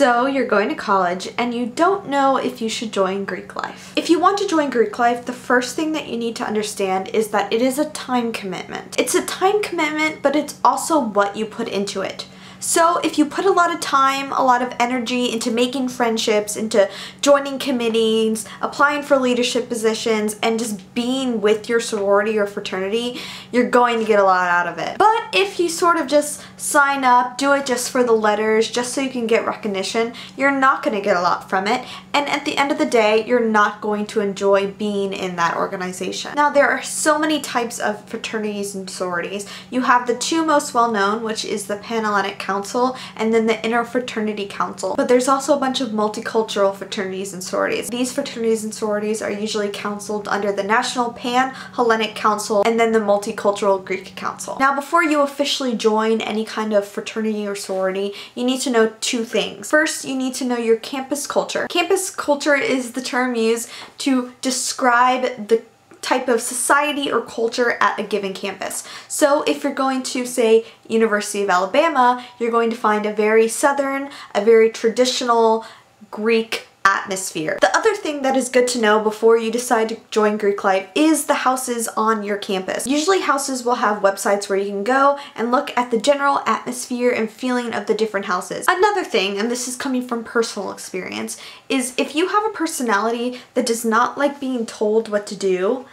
So you're going to college and you don't know if you should join Greek life. If you want to join Greek life, the first thing that you need to understand is that it is a time commitment. It's a time commitment, but it's also what you put into it. So if you put a lot of time, a lot of energy into making friendships, into joining committees, applying for leadership positions, and just being with your sorority or fraternity, you're going to get a lot out of it. But if you sort of just sign up, do it just for the letters, just so you can get recognition, you're not going to get a lot from it. And at the end of the day, you're not going to enjoy being in that organization. Now, there are so many types of fraternities and sororities. You have the two most well-known, which is the Panhellenic Council and then the Interfraternity Council. But there's also a bunch of multicultural fraternities and sororities. These fraternities and sororities are usually counseled under the National Pan-Hellenic Council and then the Multicultural Greek Council. Now, before you officially join any kind of fraternity or sorority, you need to know two things. First, you need to know your campus culture. Campus culture is the term used to describe the type of society or culture at a given campus. So if you're going to, say, University of Alabama, you're going to find a very southern, a very traditional Greek atmosphere. The other thing that is good to know before you decide to join Greek life is the houses on your campus. Usually houses will have websites where you can go and look at the general atmosphere and feeling of the different houses. Another thing, and this is coming from personal experience, is if you have a personality that does not like being told what to do,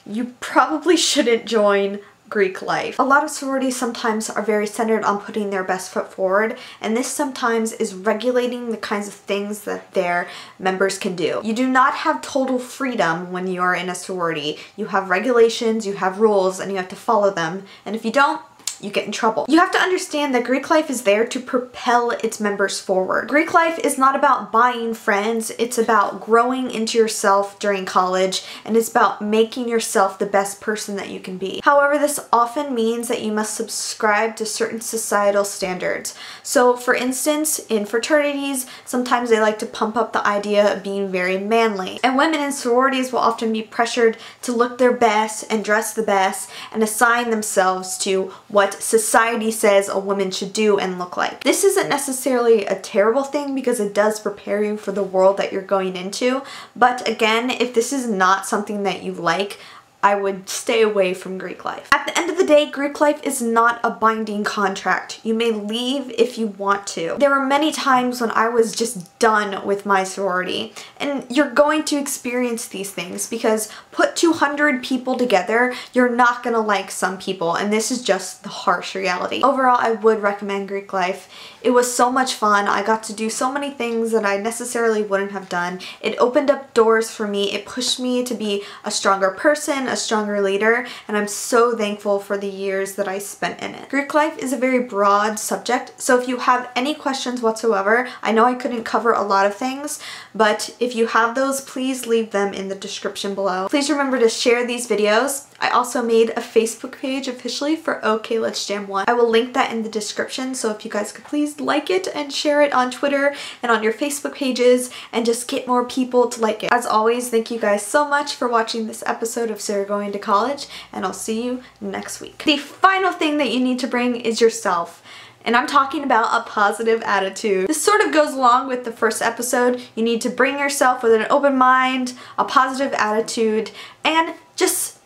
you probably shouldn't join Greek life. A lot of sororities sometimes are very centered on putting their best foot forward, and this sometimes is regulating the kinds of things that their members can do. You do not have total freedom when you are in a sorority. You have regulations, you have rules, and you have to follow them, and if you don't, you get in trouble. You have to understand that Greek life is there to propel its members forward. Greek life is not about buying friends, it's about growing into yourself during college, and it's about making yourself the best person that you can be. However, this often means that you must subscribe to certain societal standards. So for instance, in fraternities, sometimes they like to pump up the idea of being very manly. And women in sororities will often be pressured to look their best and dress the best and assign themselves to what society says a woman should do and look like. This isn't necessarily a terrible thing because it does prepare you for the world that you're going into, but again, if this is not something that you like, I would stay away from Greek life. At the end of the day, Greek life is not a binding contract. You may leave if you want to. There were many times when I was just done with my sorority, and you're going to experience these things because put 200 people together, you're not gonna like some people, and this is just the harsh reality. Overall, I would recommend Greek life. It was so much fun. I got to do so many things that I necessarily wouldn't have done. It opened up doors for me. It pushed me to be a stronger person, a stronger leader, and I'm so thankful for the years that I spent in it. Greek life is a very broad subject, so if you have any questions whatsoever, I know I couldn't cover a lot of things, but if you have those, please leave them in the description below. Please remember to share these videos. I also made a Facebook page officially for OK Let's Jam 1. I will link that in the description, so if you guys could please like it and share it on Twitter and on your Facebook pages and just get more people to like it. As always, thank you guys so much for watching this episode of Sarah Going to College, and I'll see you next week. The final thing that you need to bring is yourself. And I'm talking about a positive attitude. This sort of goes along with the first episode. You need to bring yourself with an open mind, a positive attitude, and just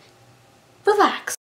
relax.